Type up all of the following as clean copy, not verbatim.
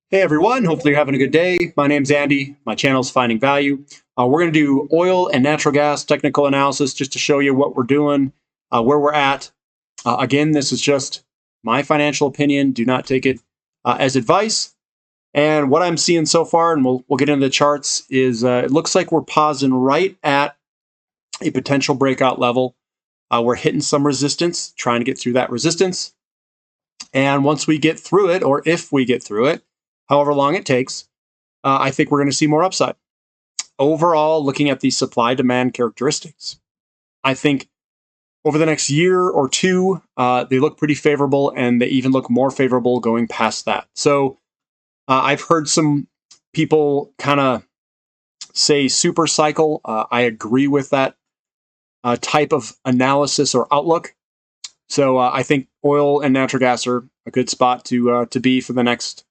Hey everyone, hopefully you're having a good day. My name's Andy. My channel's Finding Value. We're going to do oil and natural gas technical analysis just to show you what we're doing, where we're at. Again, this is just my financial opinion. Do not take it as advice. And what I'm seeing so far, and we'll get into the charts, is it looks like we're pausing right at a potential breakout level. We're hitting some resistance, trying to get through that resistance. And once we get through it, or if we get through it, however long it takes, I think we're going to see more upside. Overall, looking at the supply-demand characteristics, I think over the next year or two, they look pretty favorable, and they even look more favorable going past that. So I've heard some people kind of say super cycle. I agree with that type of analysis or outlook. So I think oil and natural gas are a good spot to be for the next,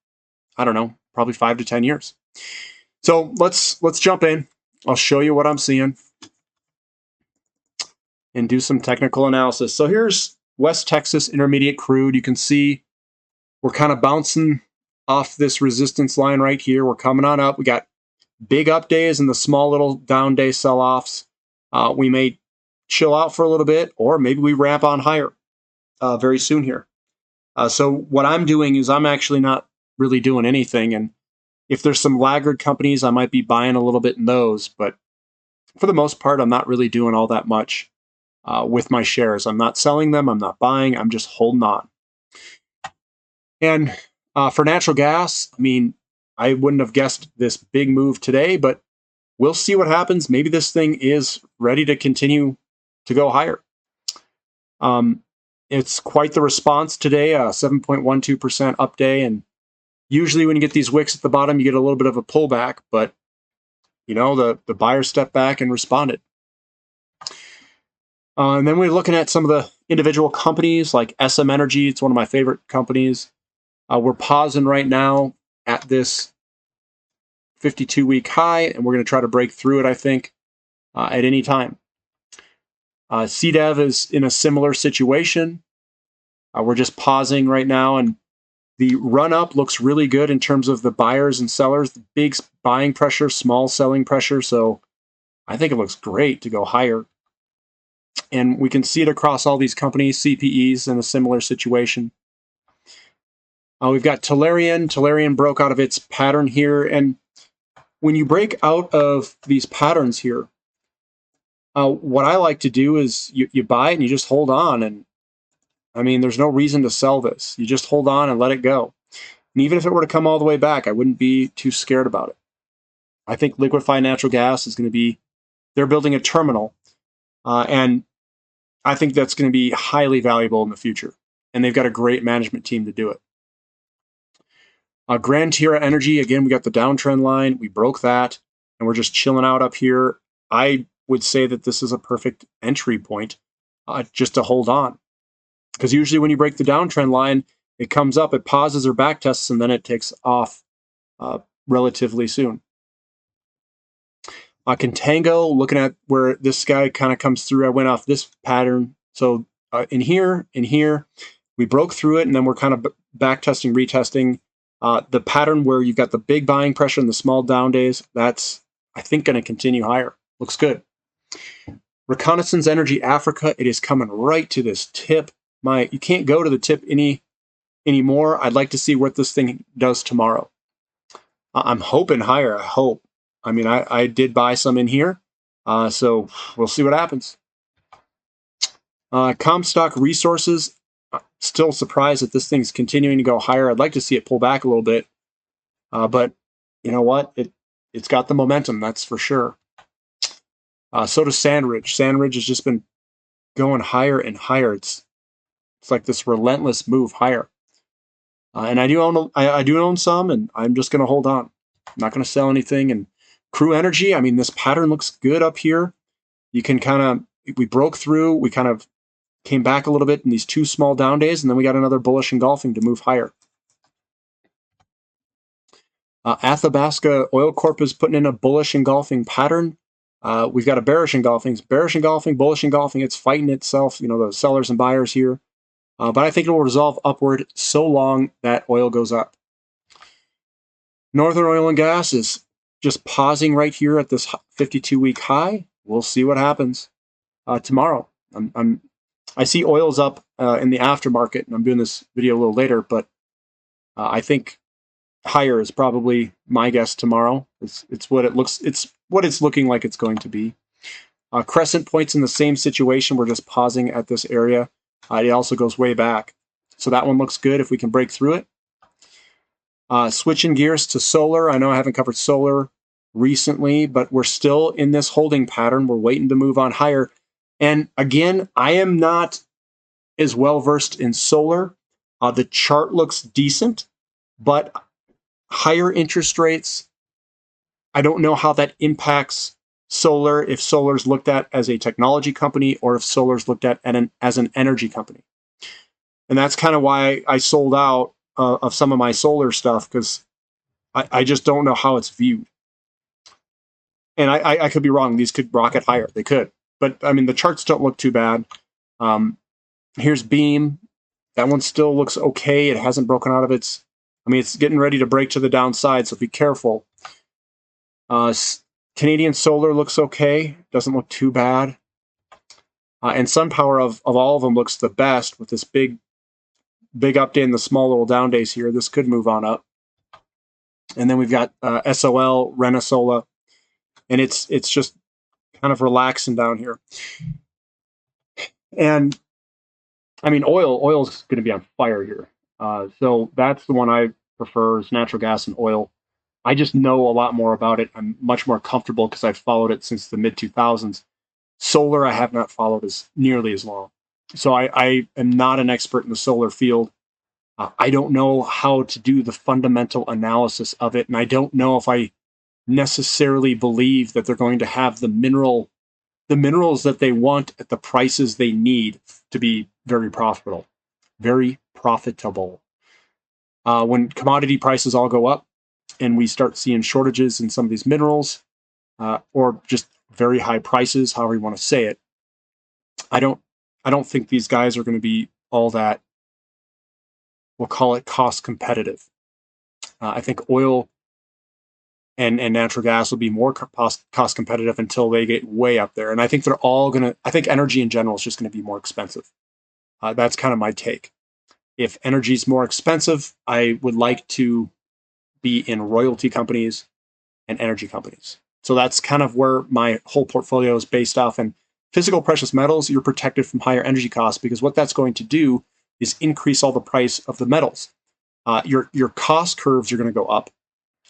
I don't know, probably 5 to 10 years. So let's jump in. I'll show you what I'm seeing and do some technical analysis. So here's West Texas Intermediate crude. You can see we're kind of bouncing off this resistance line right here. We're coming on up. We got big up days and the small little down day sell-offs. We may chill out for a little bit, or maybe we ramp on higher very soon here. So what I'm doing is I'm actually not really doing anything. And if there's some laggard companies, I might be buying a little bit in those. But for the most part, I'm not really doing all that much with my shares. I'm not selling them. I'm not buying. I'm just holding on. And for natural gas, I mean, I wouldn't have guessed this big move today, but we'll see what happens. Maybe this thing is ready to continue to go higher. It's quite the response today, 7.12% up day. And usually when you get these wicks at the bottom, you get a little bit of a pullback, but you know, the buyers stepped back and responded. And then we're looking at some of the individual companies like SM Energy. It's one of my favorite companies. We're pausing right now at this 52-week high, and we're going to try to break through it, I think, at any time. CDEV is in a similar situation. We're just pausing right now, and the run-up looks really good in terms of the buyers and sellers. The big buying pressure, small selling pressure, so I think it looks great to go higher. And we can see it across all these companies. CPEs in a similar situation. We've got Tellurian. Tellurian broke out of its pattern here, and when you break out of these patterns here, what I like to do is you buy it and you just hold on. And I mean, there's no reason to sell this. You just hold on and let it go. And even if it were to come all the way back, I wouldn't be too scared about it. I think liquefied natural gas is going to be, they're building a terminal. And I think that's going to be highly valuable in the future. And they've got a great management team to do it. Grand Tierra Energy, again, we got the downtrend line. We broke that, and we're just chilling out up here. I would say that this is a perfect entry point just to hold on. Because usually when you break the downtrend line, it comes up, it pauses or back tests, and then it takes off relatively soon. Contango, looking at where this guy kind of comes through, I went off this pattern. So in here, we broke through it, and then we're kind of back testing, retesting. The pattern where you've got the big buying pressure and the small down days, that's, I think, going to continue higher. Looks good. Reconnaissance Energy Africa, it is coming right to this tip. You can't go to the tip anymore. I'd like to see what this thing does tomorrow. I'm hoping higher, I hope. I mean, I did buy some in here, so we'll see what happens. Comstock Resources, still surprised that this thing's continuing to go higher. I'd like to see it pull back a little bit, but you know what? It's got the momentum, that's for sure. So does Sandridge. Sandridge has just been going higher and higher. It's like this relentless move higher. And I do own some, and I'm just going to hold on. I'm not going to sell anything. And Crew Energy, I mean, this pattern looks good up here. You can kind of, we broke through, we kind of came back a little bit in these two small down days, and then we got another bullish engulfing to move higher. Athabasca Oil Corp is putting in a bullish engulfing pattern. We've got a bearish engulfing, bullish engulfing. It's fighting itself, you know, the sellers and buyers here. But I think it will resolve upward so long that oil goes up. Northern Oil and Gas is just pausing right here at this 52-week high. We'll see what happens tomorrow. I see oil's up in the aftermarket, and I'm doing this video a little later, but I think higher is probably my guess tomorrow. It's what it looks. It's what it's looking like it's going to be. Crescent Point's in the same situation. We're just pausing at this area. It also goes way back, so that one looks good if we can break through it. Switching gears to solar. I know I haven't covered solar recently, but we're still in this holding pattern. We're waiting to move on higher. And again, I am not as well versed in solar. The chart looks decent, but higher interest rates, I don't know how that impacts solar, if solar's looked at as a technology company or if solar's looked at as an energy company. And that's kind of why I sold out of some of my solar stuff, because I just don't know how it's viewed. And I could be wrong. These could rocket higher. They could. But, I mean, the charts don't look too bad. Here's Beam. That one still looks okay. It hasn't broken out of its... I mean, it's getting ready to break to the downside, so be careful. Canadian Solar looks okay. Doesn't look too bad. And SunPower, of all of them, looks the best with this big up day and the small little down days here. This could move on up. And then we've got SOL, Renesola, and it's just kind of relaxing down here. And I mean, oil's going to be on fire here. So that's the one I prefer, is natural gas and oil. I just know a lot more about it. I'm much more comfortable because I've followed it since the mid-2000s. Solar I have not followed as nearly as long. So I am not an expert in the solar field. I don't know how to do the fundamental analysis of it, and I don't know if I necessarily believe that they're going to have the minerals that they want at the prices they need to be very profitable. Very profitable. When commodity prices all go up and we start seeing shortages in some of these minerals, or just very high prices, however you want to say it, I don't think these guys are going to be all that, we'll call it, cost competitive. I think oil and natural gas will be more cost competitive until they get way up there. And I think they're all going to, I think energy in general is just going to be more expensive. That's kind of my take. If energy is more expensive, I would like to be in royalty companies and energy companies. So that's kind of where my whole portfolio is based off. And physical precious metals, you're protected from higher energy costs, because what that's going to do is increase all the price of the metals. Your cost curves are going to go up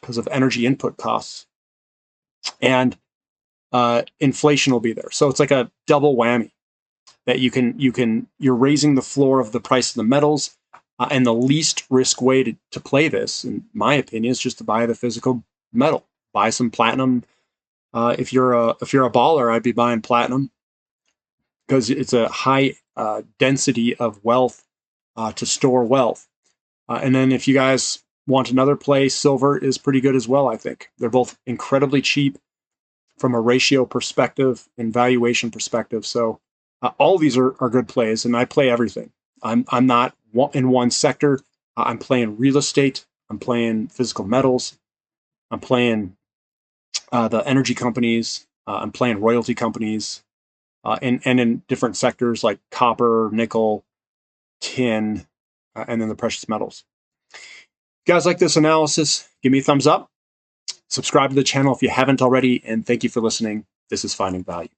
because of energy input costs, and inflation will be there. So it's like a double whammy that you're raising the floor of the price of the metals, and the least risk way to play this, in my opinion, is just to buy the physical metal. Buy some platinum. If you're a baller, I'd be buying platinum, because it's a high density of wealth to store wealth. And then if you guys want another play, silver is pretty good as well, I think. They're both incredibly cheap from a ratio perspective and valuation perspective. So all these are good plays, and I play everything. I'm not in one sector. I'm playing real estate. I'm playing physical metals. I'm playing the energy companies. I'm playing royalty companies, and in different sectors like copper, nickel, tin, and then the precious metals. If you guys like this analysis, give me a thumbs up. Subscribe to the channel if you haven't already, and thank you for listening. This is Finding Value.